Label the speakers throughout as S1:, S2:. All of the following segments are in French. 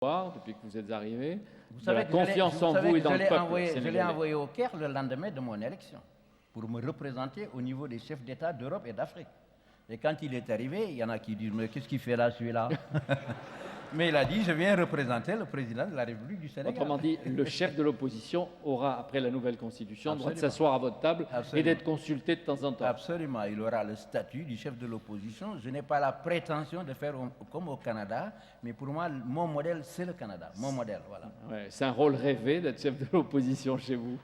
S1: depuis que vous êtes arrivé,
S2: Vous
S1: de
S2: savez
S1: la
S2: que
S1: confiance en vous et dans le peuple
S2: je l'ai
S1: sénégalais.
S2: envoyé au Caire le lendemain de mon élection pour me représenter au niveau des chefs d'État d'Europe et d'Afrique. Et quand il est arrivé, il y en a qui disent « Mais qu'est-ce qu'il fait là, celui-là ?» Mais il a dit « Je viens représenter le président de la République du Sénégal. »
S1: Autrement dit, le chef de l'opposition aura, après la nouvelle constitution, le droit de
S2: Absolument.
S1: s'asseoir à votre table et
S2: Absolument.
S1: d'être consulté de temps en temps.
S2: Absolument, il aura le statut du chef de l'opposition. Je n'ai pas la prétention de faire comme au Canada, mais pour moi, mon modèle, c'est le Canada. Mon modèle, voilà.
S1: Ouais, c'est un rôle rêvé d'être chef de l'opposition chez vous.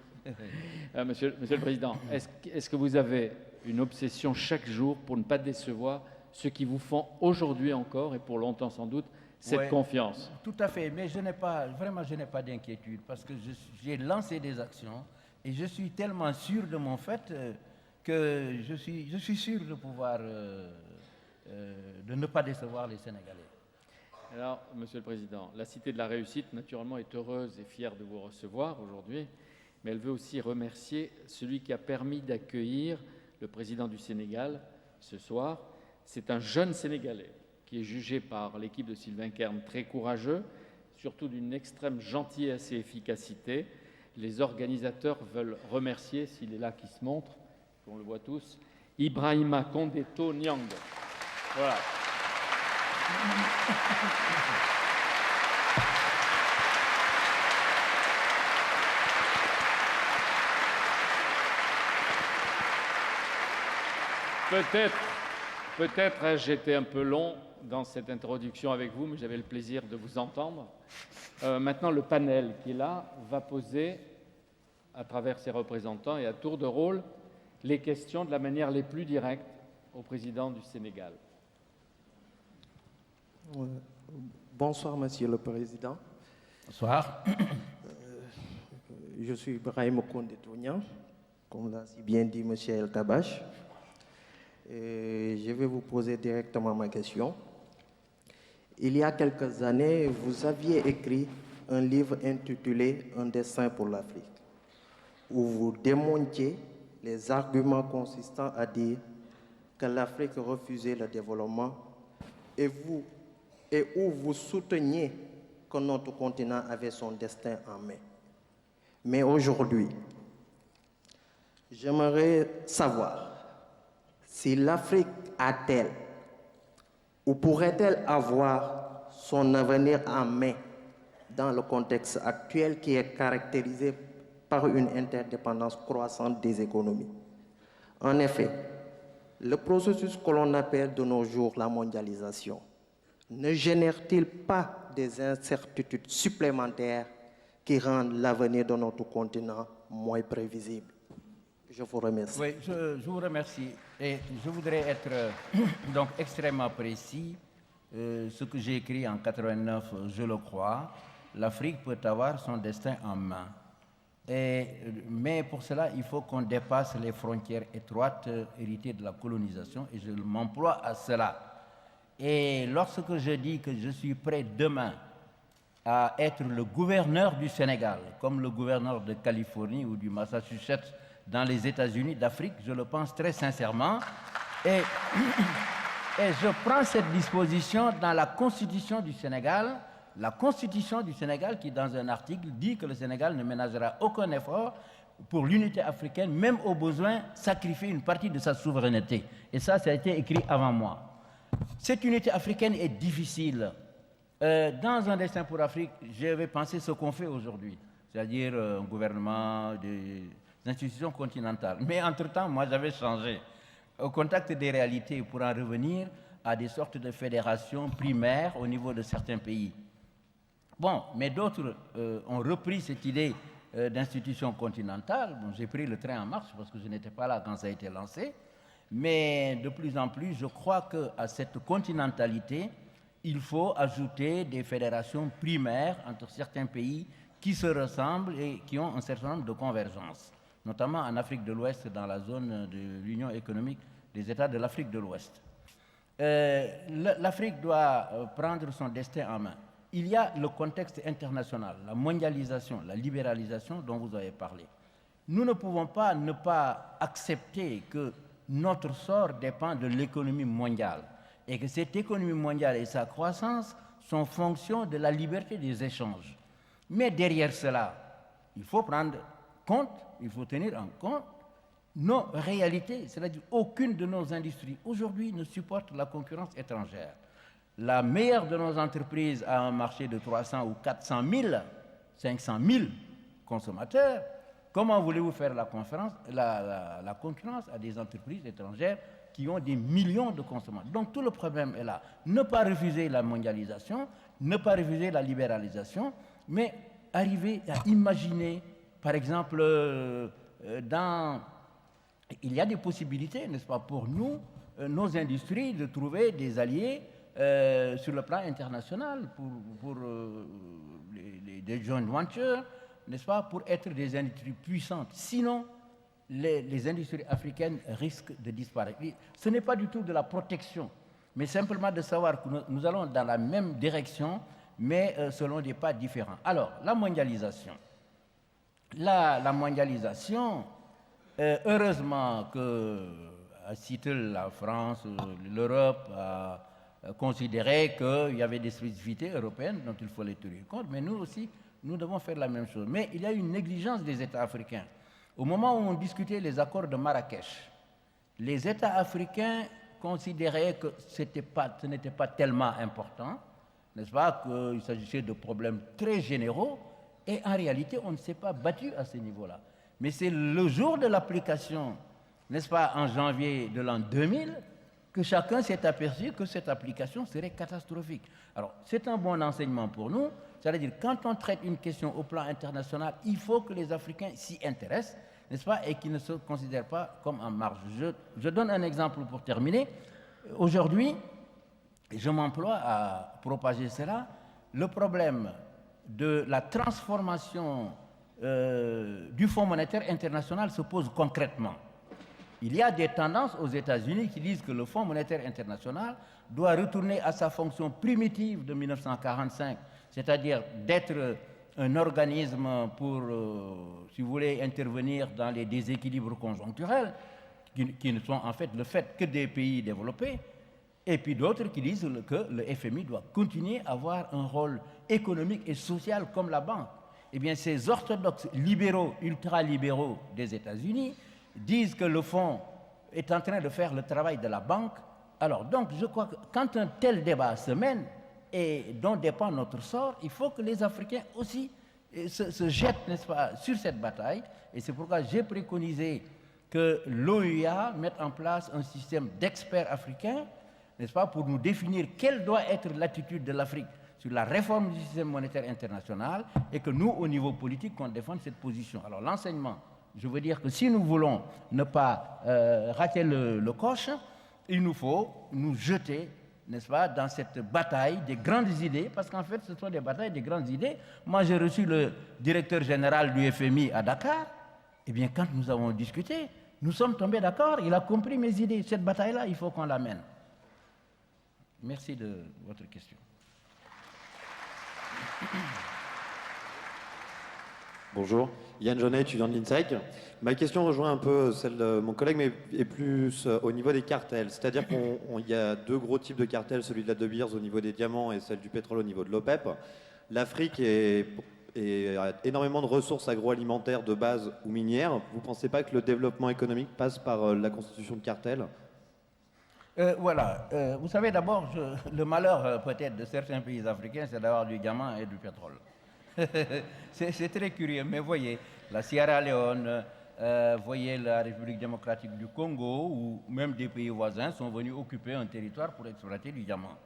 S1: Monsieur le Président, est-ce que vous avez une obsession chaque jour pour ne pas décevoir ceux qui vous font aujourd'hui encore, et pour longtemps sans doute, cette
S2: Ouais,
S1: confiance?
S2: Tout à fait, mais je n'ai pas d'inquiétude parce que j'ai lancé des actions et je suis tellement sûr de mon fait que je suis sûr de pouvoir de ne pas décevoir les Sénégalais.
S1: Alors, Monsieur le Président, la Cité de la Réussite, naturellement, est heureuse et fière de vous recevoir aujourd'hui, mais elle veut aussi remercier celui qui a permis d'accueillir le président du Sénégal ce soir. C'est un jeune Sénégalais qui est jugé par l'équipe de Sylvain Kern très courageux, surtout d'une extrême gentillesse et efficacité. Les organisateurs veulent remercier, s'il est là qui se montre, on le voit tous, Ibrahima Kondeto Niang. Voilà. Peut-être ai-je été un peu long dans cette introduction avec vous, mais j'avais le plaisir de vous entendre. Maintenant, le panel qui est là va poser, à travers ses représentants et à tour de rôle, les questions de la manière les plus directe au président du Sénégal.
S3: Bonsoir, Monsieur le Président.
S2: Bonsoir.
S3: Je suis Ibrahim Kondeto Niang, comme l'a si bien dit Monsieur El Kabash. Et je vais vous poser directement ma question. Il y a quelques années, vous aviez écrit un livre intitulé « Un destin pour l'Afrique », où vous démontiez les arguments consistant à dire que l'Afrique refusait le développement et où vous souteniez que notre continent avait son destin en main. Mais aujourd'hui, j'aimerais savoir si l'Afrique a-t-elle ou pourrait-elle avoir son avenir en main dans le contexte actuel qui est caractérisé par une interdépendance croissante des économies. En effet, le processus que l'on appelle de nos jours la mondialisation ne génère-t-il pas des incertitudes supplémentaires qui rendent l'avenir de notre continent moins prévisible? Je vous remercie.
S2: Oui, je vous remercie. Et je voudrais être donc extrêmement précis. Ce que j'ai écrit en 89, je le crois, l'Afrique peut avoir son destin en main. Mais pour cela, il faut qu'on dépasse les frontières étroites héritées de la colonisation, et je m'emploie à cela. Et lorsque je dis que je suis prêt demain à être le gouverneur du Sénégal, comme le gouverneur de Californie ou du Massachusetts dans les États-Unis d'Afrique, je le pense très sincèrement. Et je prends cette disposition dans la Constitution du Sénégal, qui, dans un article, dit que le Sénégal ne ménagera aucun effort pour l'unité africaine, même au besoin sacrifier une partie de sa souveraineté. Et ça a été écrit avant moi. Cette unité africaine est difficile. Dans un destin pour l'Afrique, j'avais pensé ce qu'on fait aujourd'hui, c'est-à-dire un gouvernement des institutions continentales. Mais entre-temps, moi, j'avais changé. Au contact des réalités, pour en revenir à des sortes de fédérations primaires au niveau de certains pays. Bon, mais d'autres ont repris cette idée d'institution continentale. Bon, j'ai pris le train en marche parce que je n'étais pas là quand ça a été lancé. Mais de plus en plus, je crois qu'à cette continentalité, il faut ajouter des fédérations primaires entre certains pays qui se ressemblent et qui ont un certain nombre de convergences, notamment en Afrique de l'Ouest, dans la zone de l'Union économique des États de l'Afrique de l'Ouest. L'Afrique doit prendre son destin en main. Il y a le contexte international, la mondialisation, la libéralisation dont vous avez parlé. Nous ne pouvons pas ne pas accepter que notre sort dépend de l'économie mondiale et que cette économie mondiale et sa croissance sont fonction de la liberté des échanges. Mais derrière cela, il faut prendre compte, il faut tenir en compte nos réalités, c'est-à-dire aucune de nos industries aujourd'hui ne supporte la concurrence étrangère. La meilleure de nos entreprises a un marché de 300 ou 400 000, 500 000 consommateurs. Comment voulez-vous faire la concurrence à des entreprises étrangères qui ont des millions de consommateurs? Donc tout le problème est là. Ne pas refuser la mondialisation, ne pas refuser la libéralisation, mais arriver à imaginer, par exemple, il y a des possibilités, n'est-ce pas, pour nous, nos industries, de trouver des alliés sur le plan international pour des joint ventures, n'est-ce pas, pour être des industries puissantes. Sinon, les industries africaines risquent de disparaître. Ce n'est pas du tout de la protection, mais simplement de savoir que nous allons dans la même direction, mais selon des pas différents. Alors, la mondialisation. La mondialisation, heureusement que, à Seattle, la France, l'Europe a considéré qu'il y avait des spécificités européennes dont il faut les tenir compte, mais nous aussi, nous devons faire la même chose. Mais il y a une négligence des États africains. Au moment où on discutait les accords de Marrakech, les États africains considéraient que ce n'était pas tellement important, n'est-ce pas, qu'il s'agissait de problèmes très généraux, et en réalité, on ne s'est pas battu à ce niveau-là. Mais c'est le jour de l'application, n'est-ce pas, en janvier de l'an 2000, que chacun s'est aperçu que cette application serait catastrophique. Alors, c'est un bon enseignement pour nous, c'est-à-dire quand on traite une question au plan international, il faut que les Africains s'y intéressent, n'est-ce pas, et qu'ils ne se considèrent pas comme en marge. Je donne un exemple pour terminer. Aujourd'hui, je m'emploie à propager cela, le problème de la transformation du Fonds monétaire international se pose concrètement. Il y a des tendances aux États-Unis qui disent que le Fonds monétaire international doit retourner à sa fonction primitive de 1945, c'est-à-dire d'être un organisme pour, si vous voulez, intervenir dans les déséquilibres conjoncturels, qui ne sont en fait le fait que des pays développés, et puis d'autres qui disent que le FMI doit continuer à avoir un rôle économique et social comme la banque. Eh bien, ces orthodoxes libéraux, ultralibéraux des États-Unis disent que le fonds est en train de faire le travail de la banque. Alors, donc, je crois que quand un tel débat se mène et dont dépend notre sort, il faut que les Africains aussi se jettent, n'est-ce pas, sur cette bataille. Et c'est pourquoi j'ai préconisé que l'OUA mette en place un système d'experts africains, n'est-ce pas, pour nous définir quelle doit être l'attitude de l'Afrique sur la réforme du système monétaire international et que nous, au niveau politique, qu'on défende cette position. Alors, l'enseignement, je veux dire que si nous voulons ne pas rater le coche, il nous faut nous jeter, n'est-ce pas, dans cette bataille des grandes idées, parce qu'en fait, ce sont des batailles des grandes idées. Moi, j'ai reçu le directeur général du FMI à Dakar. Eh bien, quand nous avons discuté, nous sommes tombés d'accord, il a compris mes idées. Cette bataille-là, il faut qu'on la mène. Merci de votre question.
S4: Bonjour, Yann Jaunet, étudiant de l'INSEC. Ma question rejoint un peu celle de mon collègue, mais est plus au niveau des cartels. C'est-à-dire qu'il y a deux gros types de cartels, celui de la De Beers au niveau des diamants et celle du pétrole au niveau de l'OPEP. L'Afrique a énormément de ressources agroalimentaires de base ou minières. Vous ne pensez pas que le développement économique passe par la constitution de cartels ?
S2: Voilà. Vous savez, d'abord, le malheur peut-être de certains pays africains, c'est d'avoir du diamant et du pétrole. C'est très curieux, mais voyez, la Sierra Leone, voyez la République démocratique du Congo, ou même des pays voisins sont venus occuper un territoire pour exploiter du diamant.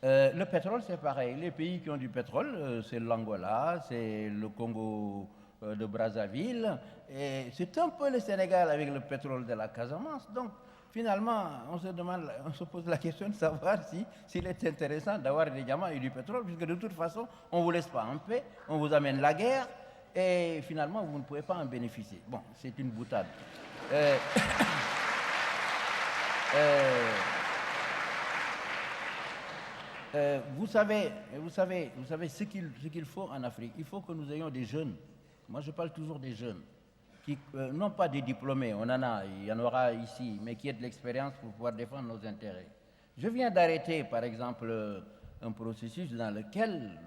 S2: Le pétrole, c'est pareil. Les pays qui ont du pétrole, c'est l'Angola, c'est le Congo de Brazzaville, et c'est un peu le Sénégal avec le pétrole de la Casamance. Donc, finalement, on se pose la question de savoir s'il est intéressant d'avoir des diamants et du pétrole, puisque de toute façon, on ne vous laisse pas en paix, on vous amène la guerre, et finalement, vous ne pouvez pas en bénéficier. Bon, c'est une boutade. Vous savez ce qu'il faut en Afrique. Il faut que nous ayons des jeunes. Moi, je parle toujours des jeunes. Non pas des diplômés, on en a, il y en aura ici, mais qui aient de l'expérience pour pouvoir défendre nos intérêts. Je viens d'arrêter, par exemple, un processus dans lequel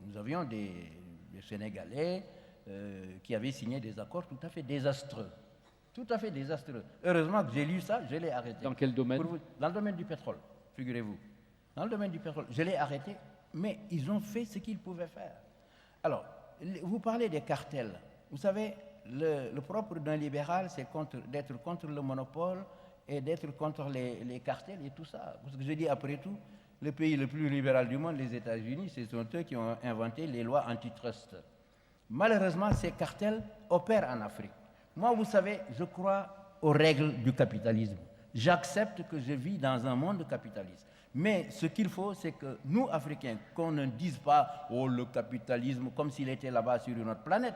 S2: nous avions des Sénégalais qui avaient signé des accords tout à fait désastreux. Tout à fait désastreux. Heureusement que j'ai lu ça, je l'ai arrêté.
S1: Dans quel domaine?
S2: Dans le domaine du pétrole, figurez-vous. Dans le domaine du pétrole, je l'ai arrêté, mais ils ont fait ce qu'ils pouvaient faire. Alors, vous parlez des cartels. Vous savez, le propre d'un libéral, c'est d'être contre le monopole et d'être contre les cartels et tout ça. Parce que je dis, après tout, le pays le plus libéral du monde, les États-Unis, ce sont eux qui ont inventé les lois antitrust. Malheureusement, ces cartels opèrent en Afrique. Moi, vous savez, je crois aux règles du capitalisme. J'accepte que je vis dans un monde capitaliste. Mais ce qu'il faut, c'est que nous, Africains, qu'on ne dise pas « oh, le capitalisme » comme s'il était là-bas sur une autre planète,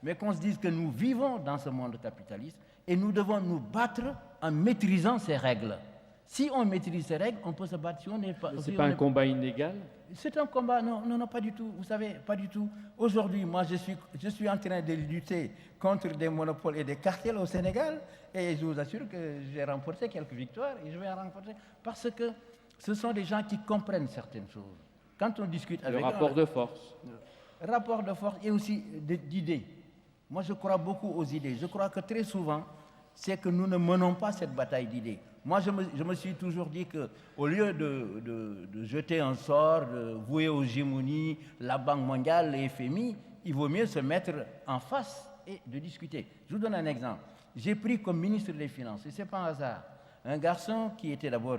S2: mais qu'on se dise que nous vivons dans ce monde capitaliste et nous devons nous battre en maîtrisant ces règles. Si on maîtrise ces règles, on peut se battre. Si on n'est pas,
S1: C'est pas un combat inégal?
S2: C'est un combat, non, pas du tout. Vous savez, pas du tout. Aujourd'hui, moi, je suis en train de lutter contre des monopoles et des cartels au Sénégal, et je vous assure que j'ai remporté quelques victoires, et je vais en remporter, parce que ce sont des gens qui comprennent certaines choses. Quand on discute avec eux...
S1: Le rapport de force.
S2: Rapport de force et aussi d'idées. Moi, je crois beaucoup aux idées. Je crois que très souvent, c'est que nous ne menons pas cette bataille d'idées. Moi, je me suis toujours dit qu'au lieu de jeter un sort, de vouer aux gémonies la Banque mondiale, les FMI, il vaut mieux se mettre en face et de discuter. Je vous donne un exemple. J'ai pris comme ministre des Finances, et ce n'est pas un hasard, un garçon qui était d'abord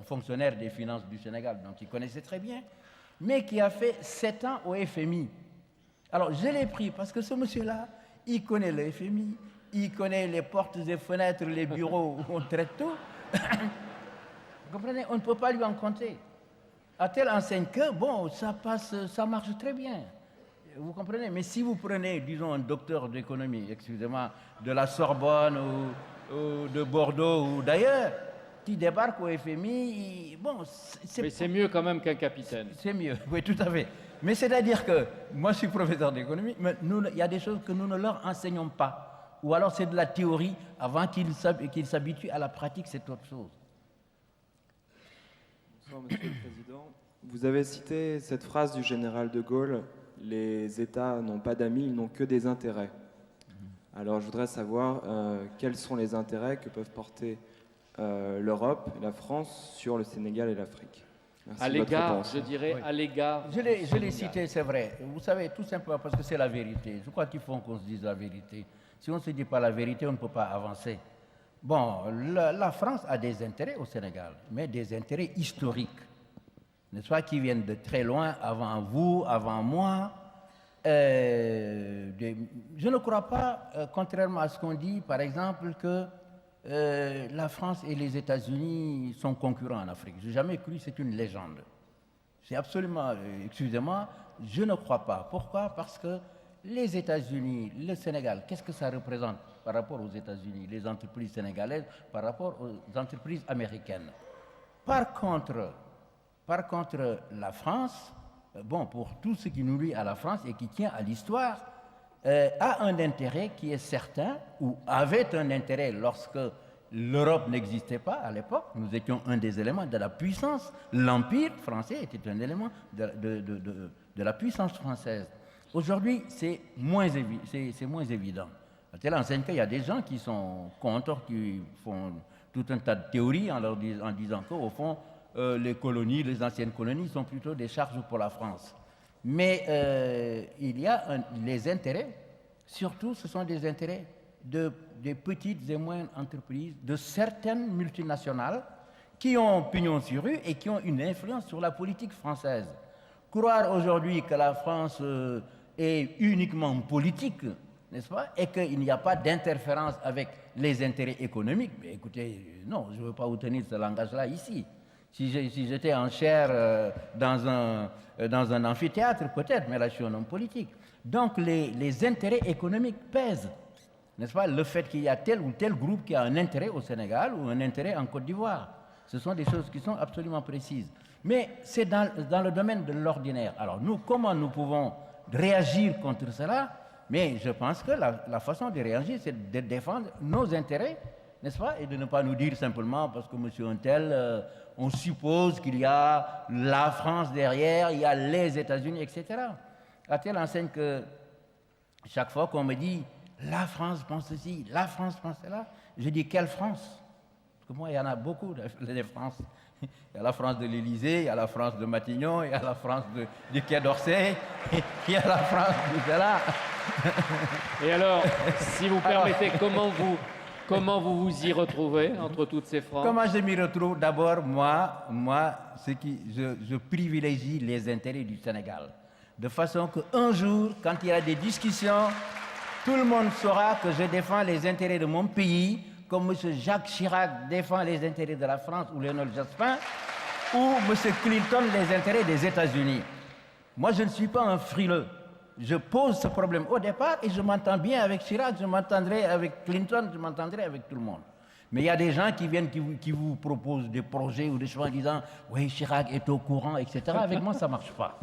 S2: fonctionnaire des finances du Sénégal, donc il connaissait très bien, mais qui a fait 7 ans au FMI. Alors, je l'ai pris parce que ce monsieur-là, il connaît le FMI, il connaît les portes et fenêtres, les bureaux où on traite tout. Vous comprenez? On ne peut pas lui en compter. À telle enseigne que, bon, ça passe, ça marche très bien. Vous comprenez? Mais si vous prenez, disons, un docteur d'économie, excusez-moi, de la Sorbonne ou de Bordeaux ou d'ailleurs, qui débarque au FMI, bon,
S1: Mais c'est mieux quand même qu'un capitaine.
S2: C'est mieux, oui, tout à fait. Mais c'est-à-dire que, moi je suis professeur d'économie, mais il y a des choses que nous ne leur enseignons pas. Ou alors c'est de la théorie, avant qu'ils s'habituent à la pratique, c'est autre chose.
S5: Bonsoir, Monsieur le Président. Vous avez cité cette phrase du général de Gaulle, « Les États n'ont pas d'amis, ils n'ont que des intérêts ». Alors je voudrais savoir quels sont les intérêts que peuvent porter l'Europe et la France sur le Sénégal et l'Afrique.
S1: À l'égard, je dirais, à l'égard.
S2: Je l'ai cité, c'est vrai. Vous savez, tout simplement parce que c'est la vérité. Je crois qu'il faut qu'on se dise la vérité. Si on ne se dit pas la vérité, on ne peut pas avancer. Bon, la France a des intérêts au Sénégal, mais des intérêts historiques, n'est-ce pas, qui viennent de très loin, avant vous, avant moi. Je ne crois pas, contrairement à ce qu'on dit, par exemple, que la France et les États-Unis sont concurrents en Afrique. Je n'ai jamais cru, c'est une légende. C'est absolument, excusez-moi, je ne crois pas. Pourquoi? Parce que les États-Unis, le Sénégal, qu'est-ce que ça représente par rapport aux États-Unis, les entreprises sénégalaises par rapport aux entreprises américaines? Par contre, la France, bon, pour tout ce qui nous lie à la France et qui tient à l'histoire, a un intérêt qui est certain, ou avait un intérêt lorsque l'Europe n'existait pas à l'époque. Nous étions un des éléments de la puissance. L'Empire français était un élément de la puissance française. Aujourd'hui, c'est moins évident. À telle enseigne qu'il y a des gens qui sont contre, qui font tout un tas de théories en disant qu'au fond, les colonies, les anciennes colonies sont plutôt des charges pour la France. Mais il y a les intérêts, surtout ce sont des intérêts des petites et moyennes entreprises, de certaines multinationales qui ont pignon sur rue et qui ont une influence sur la politique française. Croire aujourd'hui que la France est uniquement politique, n'est-ce pas, et qu'il n'y a pas d'interférence avec les intérêts économiques, mais écoutez, non, je ne veux pas vous tenir ce langage-là ici. Si j'étais en chaire dans un amphithéâtre, peut-être, mais là, je suis un homme politique. Donc, les intérêts économiques pèsent, n'est-ce pas? Le fait qu'il y a tel ou tel groupe qui a un intérêt au Sénégal ou un intérêt en Côte d'Ivoire. Ce sont des choses qui sont absolument précises. Mais c'est dans le domaine de l'ordinaire. Alors, nous, comment nous pouvons réagir contre cela? Mais je pense que la façon de réagir, c'est de défendre nos intérêts n'est-ce pas? Et de ne pas nous dire simplement, parce que monsieur Untel, on suppose qu'il y a la France derrière, il y a les États-Unis, etc. À telle enseigne que chaque fois qu'on me dit la France pense ceci, la France pense cela, je dis quelle France? Parce que moi, il y en a beaucoup de France. Il y a la France de l'Élysée, il y a la France de Matignon, il y a la France du Quai d'Orsay, il y a la France de cela.
S1: Et alors, si vous permettez, comment vous y retrouvez entre toutes ces franges?
S2: Comment je m'y retrouve? D'abord, moi je privilégie les intérêts du Sénégal. De façon qu'un jour, quand il y a des discussions, tout le monde saura que je défends les intérêts de mon pays, comme M. Jacques Chirac défend les intérêts de la France ou Léonard Jospin, ou M. Clinton les intérêts des États-Unis. Moi, je ne suis pas un frileux. Je pose ce problème au départ et je m'entends bien avec Chirac, je m'entendrai avec Clinton, je m'entendrai avec tout le monde. Mais il y a des gens qui viennent, qui vous proposent des projets ou des choses en disant « Oui, Chirac est au courant, etc. » Avec moi, ça ne marche pas.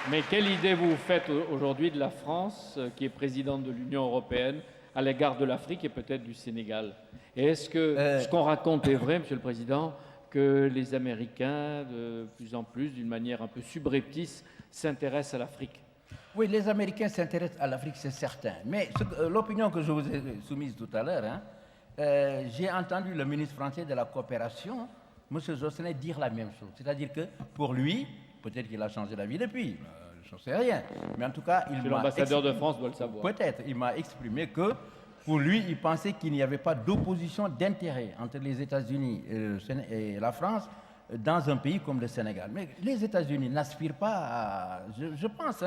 S1: Mais quelle idée vous faites aujourd'hui de la France, qui est présidente de l'Union européenne, à l'égard de l'Afrique et peut-être du Sénégal? Et est-ce que ce qu'on raconte est vrai, Monsieur le Président, que les Américains, de plus en plus, d'une manière un peu subreptice, s'intéressent à l'Afrique?
S2: Oui, les Américains s'intéressent à l'Afrique, c'est certain. Mais l'opinion que je vous ai soumise tout à l'heure, j'ai entendu le ministre français de la coopération, M. Jospin, dire la même chose. C'est-à-dire que pour lui, peut-être qu'il a changé d'avis depuis, je ne sais rien. Mais en tout cas,
S1: l'ambassadeur de France doit le savoir.
S2: Peut-être, il m'a exprimé que pour lui, il pensait qu'il n'y avait pas d'opposition d'intérêt entre les États-Unis et la France dans un pays comme le Sénégal. Mais les États-Unis n'aspirent pas à, je pense,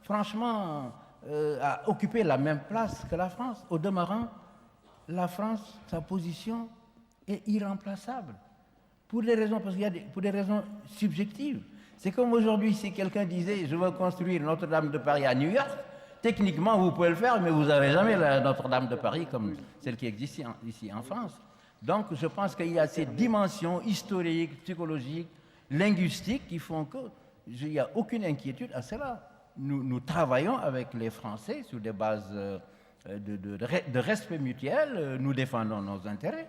S2: franchement, à occuper la même place que la France. Au demeurant, la France, sa position est irremplaçable. Pour des raisons, pour des raisons subjectives. C'est comme aujourd'hui, si quelqu'un disait « je veux construire Notre-Dame de Paris à New York », techniquement, vous pouvez le faire, mais vous n'avez jamais la Notre-Dame de Paris comme celle qui existe ici en France. Donc, je pense qu'il y a ces dimensions historiques, psychologiques, linguistiques qui font qu'il n'y a aucune inquiétude à cela. Nous travaillons avec les Français sur des bases de respect mutuel, nous défendons nos intérêts.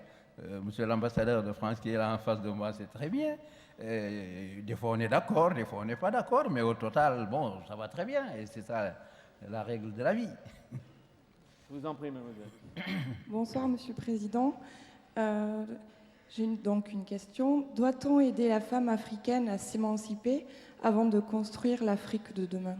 S2: Monsieur l'ambassadeur de France qui est là en face de moi, c'est très bien. Des fois on est d'accord, des fois on n'est pas d'accord, mais au total, bon, ça va très bien. Et c'est ça la règle de la vie.
S1: Je vous en prie, mademoiselle.
S6: Bonsoir, Monsieur le Président. J'ai donc une question. Doit-on aider la femme africaine à s'émanciper avant de construire l'Afrique de demain?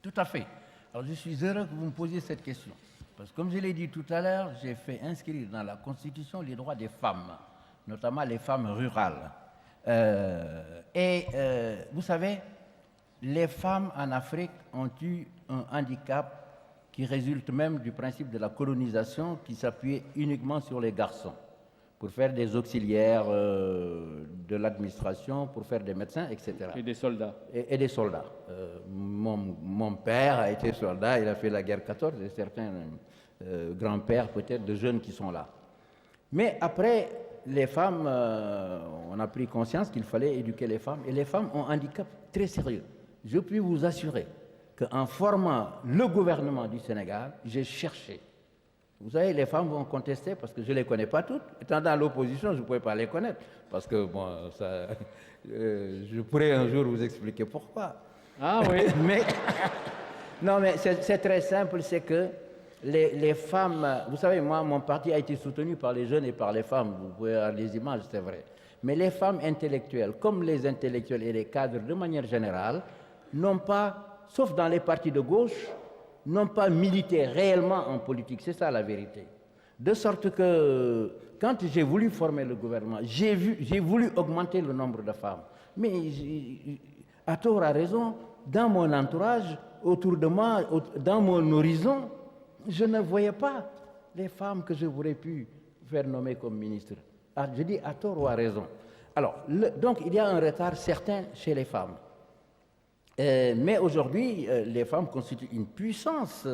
S2: Tout à fait. Alors je suis heureux que vous me posiez cette question. Parce que comme je l'ai dit tout à l'heure, j'ai fait inscrire dans la Constitution les droits des femmes, notamment les femmes rurales. Vous savez, les femmes en Afrique ont eu un handicap qui résulte même du principe de la colonisation qui s'appuyait uniquement sur les garçons pour faire des auxiliaires de l'administration, pour faire des médecins, etc.
S1: Et des soldats.
S2: Et des soldats. Mon père a été soldat, il a fait la guerre 14, et certains grands-pères peut-être de jeunes qui sont là. Mais après, les femmes, on a pris conscience qu'il fallait éduquer les femmes, et les femmes ont un handicap très sérieux. Je puis vous assurer qu'en formant le gouvernement du Sénégal, j'ai cherché. Vous savez, les femmes vont contester parce que je ne les connais pas toutes. Étant dans l'opposition, je ne pouvais pas les connaître. Parce que, bon, ça, je pourrais un jour vous expliquer pourquoi.
S1: Ah oui.
S2: Non, mais c'est très simple, c'est que les femmes... Vous savez, moi, mon parti a été soutenu par les jeunes et par les femmes. Vous pouvez avoir les images, c'est vrai. Mais les femmes intellectuelles, comme les intellectuels et les cadres de manière générale, n'ont pas, sauf dans les partis de gauche, n'ont pas milité réellement en politique. C'est ça la vérité. De sorte que, quand j'ai voulu former le gouvernement, j'ai voulu augmenter le nombre de femmes. Mais, à tort, à raison, dans mon entourage, autour de moi, dans mon horizon, je ne voyais pas les femmes que je voudrais pu faire nommer comme ministre. Je dis à tort ou à raison. Alors, donc, il y a un retard certain chez les femmes. Mais aujourd'hui, les femmes constituent une puissance,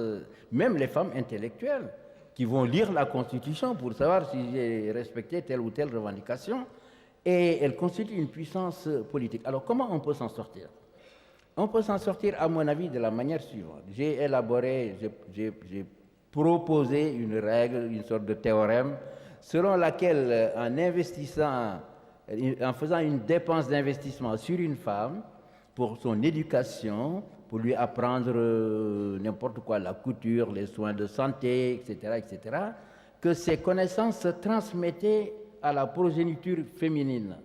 S2: même les femmes intellectuelles, qui vont lire la Constitution pour savoir si j'ai respecté telle ou telle revendication, et elles constituent une puissance politique. Alors, comment on peut s'en sortir? On peut s'en sortir, à mon avis, de la manière suivante. J'ai proposé une règle, une sorte de théorème, selon laquelle, en faisant une dépense d'investissement sur une femme, pour son éducation, pour lui apprendre n'importe quoi, la couture, les soins de santé, etc., que ces connaissances se transmettaient à la progéniture féminine,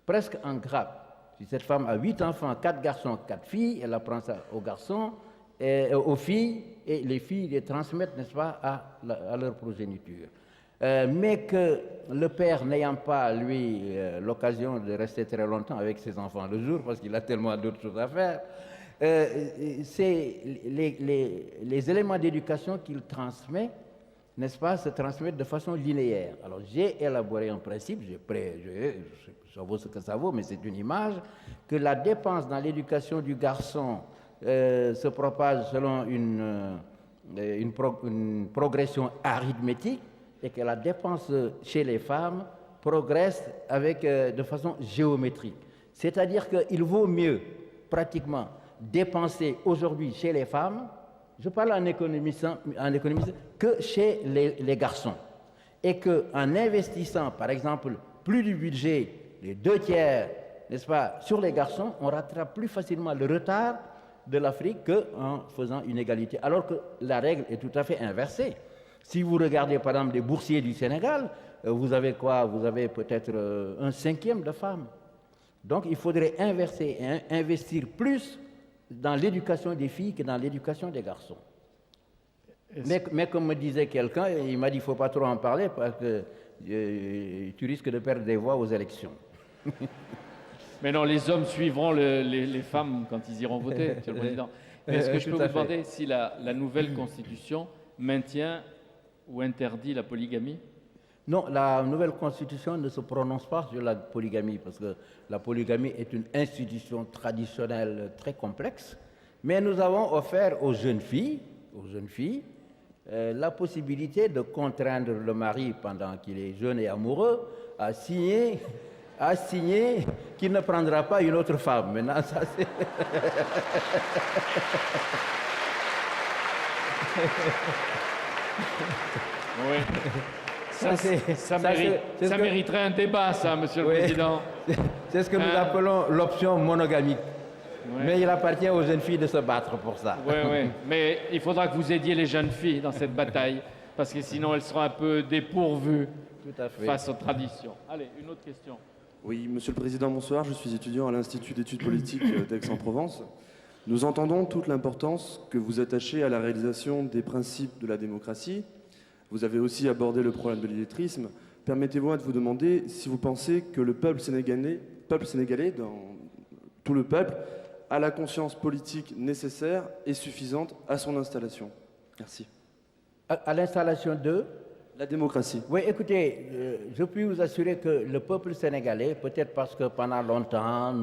S2: presque en grappe. Si cette femme a 8 enfants, 4 garçons, 4 filles, elle apprend ça aux garçons, aux filles, et les filles les transmettent, n'est-ce pas, à leur progéniture. Mais que le père, n'ayant pas, lui, l'occasion de rester très longtemps avec ses enfants le jour, parce qu'il a tellement d'autres choses à faire, les éléments d'éducation qu'il transmet, n'est-ce pas, se transmettent de façon linéaire. Alors j'ai élaboré un principe, ça vaut ce que ça vaut, mais c'est une image, que la dépense dans l'éducation du garçon se propage selon une progression arithmétique, et que la dépense chez les femmes progresse de façon géométrique. C'est-à-dire qu'il vaut mieux, pratiquement, dépenser aujourd'hui chez les femmes, je parle en économisant, que chez les garçons. Et qu'en investissant, par exemple, plus du budget, les 2/3, n'est-ce pas, sur les garçons, on rattrape plus facilement le retard de l'Afrique qu'en faisant une égalité. Alors que la règle est tout à fait inversée. Si vous regardez par exemple les boursiers du Sénégal, vous avez quoi? Vous avez peut-être 1/5 de femmes. Donc il faudrait investir plus dans l'éducation des filles que dans l'éducation des garçons. Mais comme me disait quelqu'un, il m'a dit qu'il ne faut pas trop en parler parce que tu risques de perdre des voix aux élections.
S1: Mais non, les hommes suivront les femmes quand ils iront voter, Monsieur le Président. Mais est-ce que je peux vous demander si la nouvelle Constitution maintient ou interdit la polygamie?
S2: Non, la nouvelle Constitution ne se prononce pas sur la polygamie, parce que la polygamie est une institution traditionnelle très complexe. Mais nous avons offert aux jeunes filles, la possibilité de contraindre le mari, pendant qu'il est jeune et amoureux, à signer qu'il ne prendra pas une autre femme. Maintenant, ça c'est...
S1: Oui. Ça mériterait un débat, ça, Monsieur le Président.
S2: C'est ce que nous appelons l'option monogamique. Oui. Mais il appartient aux jeunes filles de se battre pour ça.
S1: Oui. Mais il faudra que vous aidiez les jeunes filles dans cette bataille, parce que sinon elles seront un peu dépourvues face aux traditions. Allez, une autre question.
S7: Oui, Monsieur le Président, bonsoir. Je suis étudiant à l'Institut d'études politiques d'Aix-en-Provence. Nous entendons toute l'importance que vous attachez à la réalisation des principes de la démocratie. Vous avez aussi abordé le problème de l'illettrisme. Permettez-moi de vous demander si vous pensez que le peuple sénégalais, dans tout le peuple, a la conscience politique nécessaire et suffisante à son installation. Merci.
S2: À l'installation de
S7: la démocratie.
S2: Oui, écoutez, je puis vous assurer que le peuple sénégalais, peut-être parce que pendant longtemps,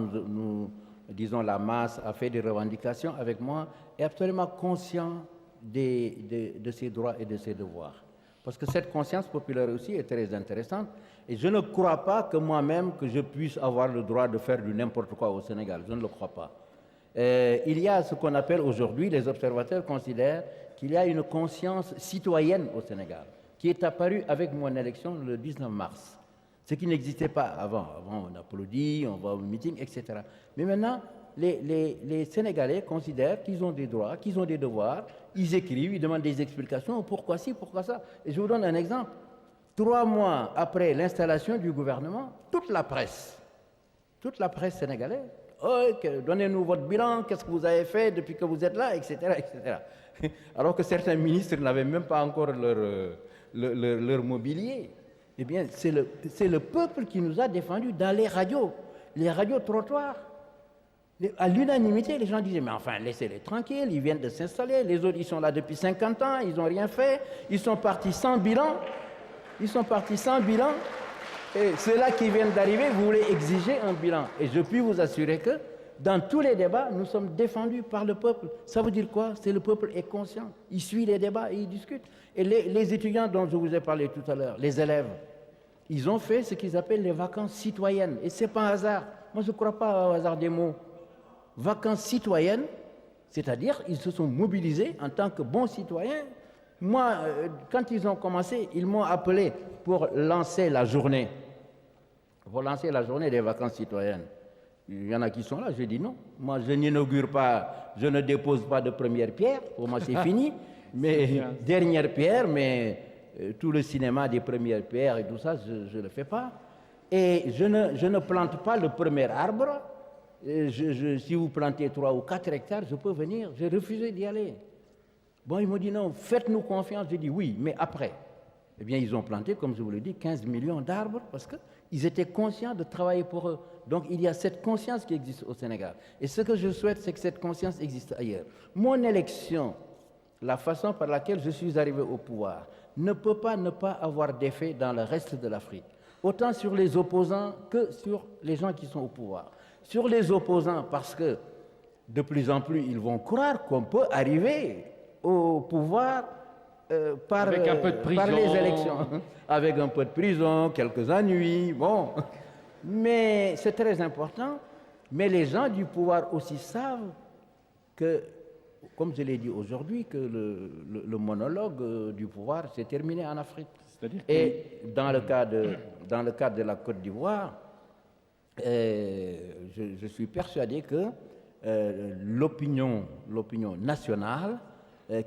S2: disons, la masse a fait des revendications avec moi, est absolument conscient de ses droits et de ses devoirs. Parce que cette conscience populaire aussi est très intéressante. Et je ne crois pas que moi-même, que je puisse avoir le droit de faire du n'importe quoi au Sénégal. Je ne le crois pas. Il y a ce qu'on appelle aujourd'hui, les observateurs considèrent qu'il y a une conscience citoyenne au Sénégal, qui est apparue avec mon élection le 19 mars. Ce qui n'existait pas avant. Avant, on applaudit, on va au meeting, etc. Mais maintenant, les Sénégalais considèrent qu'ils ont des droits, qu'ils ont des devoirs, ils écrivent, ils demandent des explications, pourquoi ci, pourquoi ça. Et je vous donne un exemple. 3 mois après l'installation du gouvernement, toute la presse sénégalaise, donnez-nous votre bilan, qu'est-ce que vous avez fait depuis que vous êtes là, etc. Alors que certains ministres n'avaient même pas encore leur mobilier. Eh bien, c'est le peuple qui nous a défendus dans les radios trottoirs. À l'unanimité, les gens disaient, mais enfin, laissez-les tranquilles, ils viennent de s'installer, les autres, ils sont là depuis 50 ans, ils n'ont rien fait, ils sont partis sans bilan. Et ceux-là qui viennent d'arriver, vous voulez exiger un bilan. Et je puis vous assurer que dans tous les débats, nous sommes défendus par le peuple. Ça veut dire quoi? C'est le peuple est conscient. Il suit les débats et il discute. Et les étudiants dont je vous ai parlé tout à l'heure, les élèves, ils ont fait ce qu'ils appellent les vacances citoyennes. Et ce n'est pas un hasard. Moi, je ne crois pas au hasard des mots. vacances citoyennes, c'est-à-dire ils se sont mobilisés en tant que bons citoyens. Moi, quand ils ont commencé, ils m'ont appelé pour lancer la journée des vacances citoyennes. Il y en a qui sont là, je dis non. Moi, je n'inaugure pas, je ne dépose pas de première pierre, pour moi c'est fini. Mais dernière pierre, mais tout le cinéma des premières pierres et tout ça, je ne le fais pas. Et je ne plante pas le premier arbre. Si vous plantez 3 ou 4 hectares, je peux venir. J'ai refusé d'y aller. Bon, ils m'ont dit non, faites-nous confiance. J'ai dit oui, mais après. Eh bien, ils ont planté, comme je vous l'ai dit, 15 millions d'arbres parce qu'ils étaient conscients de travailler pour eux. Donc, il y a cette conscience qui existe au Sénégal. Et ce que je souhaite, c'est que cette conscience existe ailleurs. Mon élection, la façon par laquelle je suis arrivé au pouvoir, ne peut pas ne pas avoir d'effet dans le reste de l'Afrique. Autant sur les opposants que sur les gens qui sont au pouvoir. Sur les opposants, parce que de plus en plus, ils vont croire qu'on peut arriver au pouvoir par les élections. Avec un peu de prison, quelques ennuis, bon. Mais c'est très important. Mais les gens du pouvoir aussi savent que, comme je l'ai dit aujourd'hui, que le monologue du pouvoir s'est terminé en Afrique. Et dans le cas de la Côte d'Ivoire, je suis persuadé que l'opinion nationale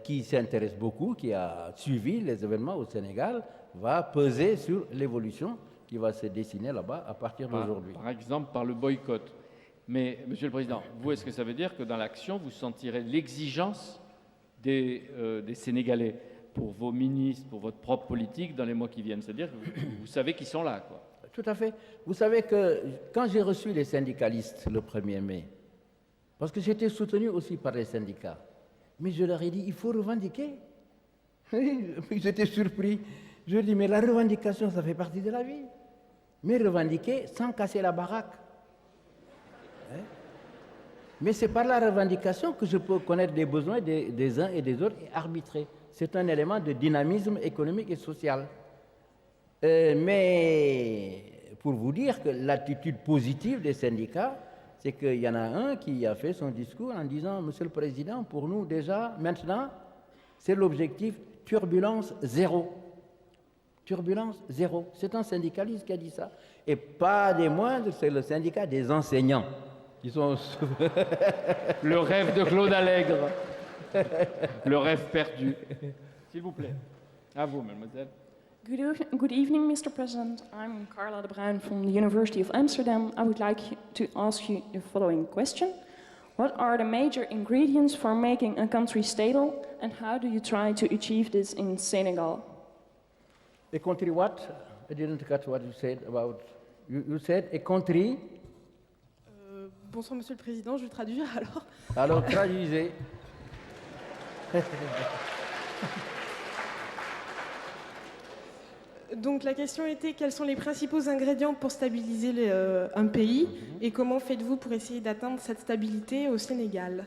S2: qui s'intéresse beaucoup, qui a suivi les événements au Sénégal, va peser sur l'évolution qui va se dessiner là-bas à partir d'aujourd'hui.
S1: Par exemple, par le boycott. Mais, Monsieur le Président, vous, est-ce que ça veut dire que dans l'action, vous sentirez l'exigence des Sénégalais pour vos ministres, pour votre propre politique dans les mois qui viennent? C'est-à-dire que vous savez qu'ils sont là, quoi.
S2: Tout à fait. Vous savez que quand j'ai reçu les syndicalistes le 1er mai, parce que j'étais soutenu aussi par les syndicats, mais je leur ai dit, il faut revendiquer. Ils étaient surpris. Je leur ai dit, mais la revendication, ça fait partie de la vie. Mais revendiquer sans casser la baraque. Mais c'est par la revendication que je peux connaître les besoins des uns et des autres et arbitrer. C'est un élément de dynamisme économique et social. Mais pour vous dire que l'attitude positive des syndicats, c'est qu'il y en a un qui a fait son discours en disant « Monsieur le Président, pour nous déjà, maintenant, c'est l'objectif turbulence zéro. » Turbulence zéro. C'est un syndicaliste qui a dit ça. Et pas des moindres, c'est le syndicat des enseignants. Ils sont...
S1: Le rêve de Claude Allègre. Le rêve perdu. S'il vous plaît. À vous, mademoiselle.
S8: Good evening, Mr. President. I'm Carla de Bruin from the University of Amsterdam. I would like to ask you the following question. What are the major ingredients for making a country stable, and how do you try to achieve this in Senegal?
S2: A country what? I didn't catch what you said about... You said a country...
S9: Bonsoir, Monsieur le Président. Je vais traduire alors.
S2: Alors, traduisez.
S9: Donc la question était quels sont les principaux ingrédients pour stabiliser un pays et comment faites-vous pour essayer d'atteindre cette stabilité au Sénégal?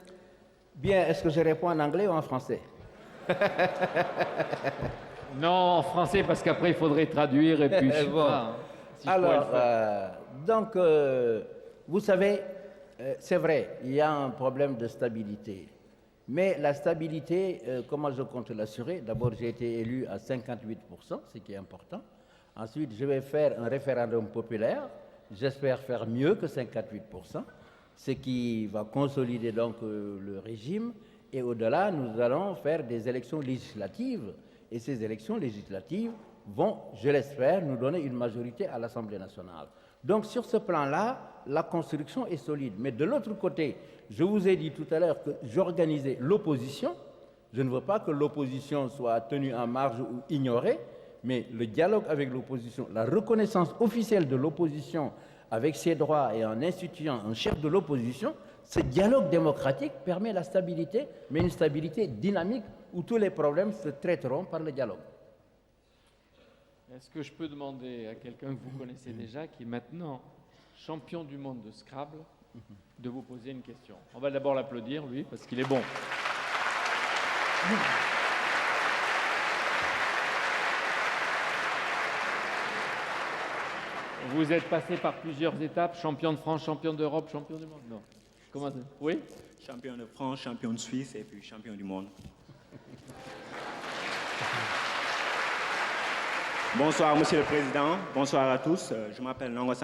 S2: Bien, est-ce que je réponds en anglais ou en français?
S1: Non, en français, parce qu'après il faudrait traduire et puis je sais
S2: bon.
S1: pas, si
S2: Alors, donc, vous savez, c'est vrai, il y a un problème de stabilité. Mais la stabilité, comment je compte l'assurer? D'abord, j'ai été élu à 58%, ce qui est important. Ensuite, je vais faire un référendum populaire. J'espère faire mieux que 58%, ce qui va consolider donc le régime. Et au-delà, nous allons faire des élections législatives. Et ces élections législatives vont, je l'espère, nous donner une majorité à l'Assemblée nationale. Donc, sur ce plan-là, la construction est solide. Mais de l'autre côté, je vous ai dit tout à l'heure que j'organisais l'opposition. Je ne veux pas que l'opposition soit tenue en marge ou ignorée, mais le dialogue avec l'opposition, la reconnaissance officielle de l'opposition avec ses droits et en instituant un chef de l'opposition, ce dialogue démocratique permet la stabilité, mais une stabilité dynamique où tous les problèmes se traiteront par le dialogue.
S1: Est-ce que je peux demander à quelqu'un que vous connaissez déjà, qui est maintenant champion du monde de Scrabble, de vous poser une question? On va d'abord l'applaudir, lui, parce qu'il est bon. Vous êtes passé par plusieurs étapes, champion de France, champion d'Europe, champion du monde? Non. Comment ça? Oui?
S10: Champion de France, champion de Suisse et puis champion du monde. Bonsoir, Monsieur le Président. Bonsoir à tous. Je m'appelle Nongo Sam.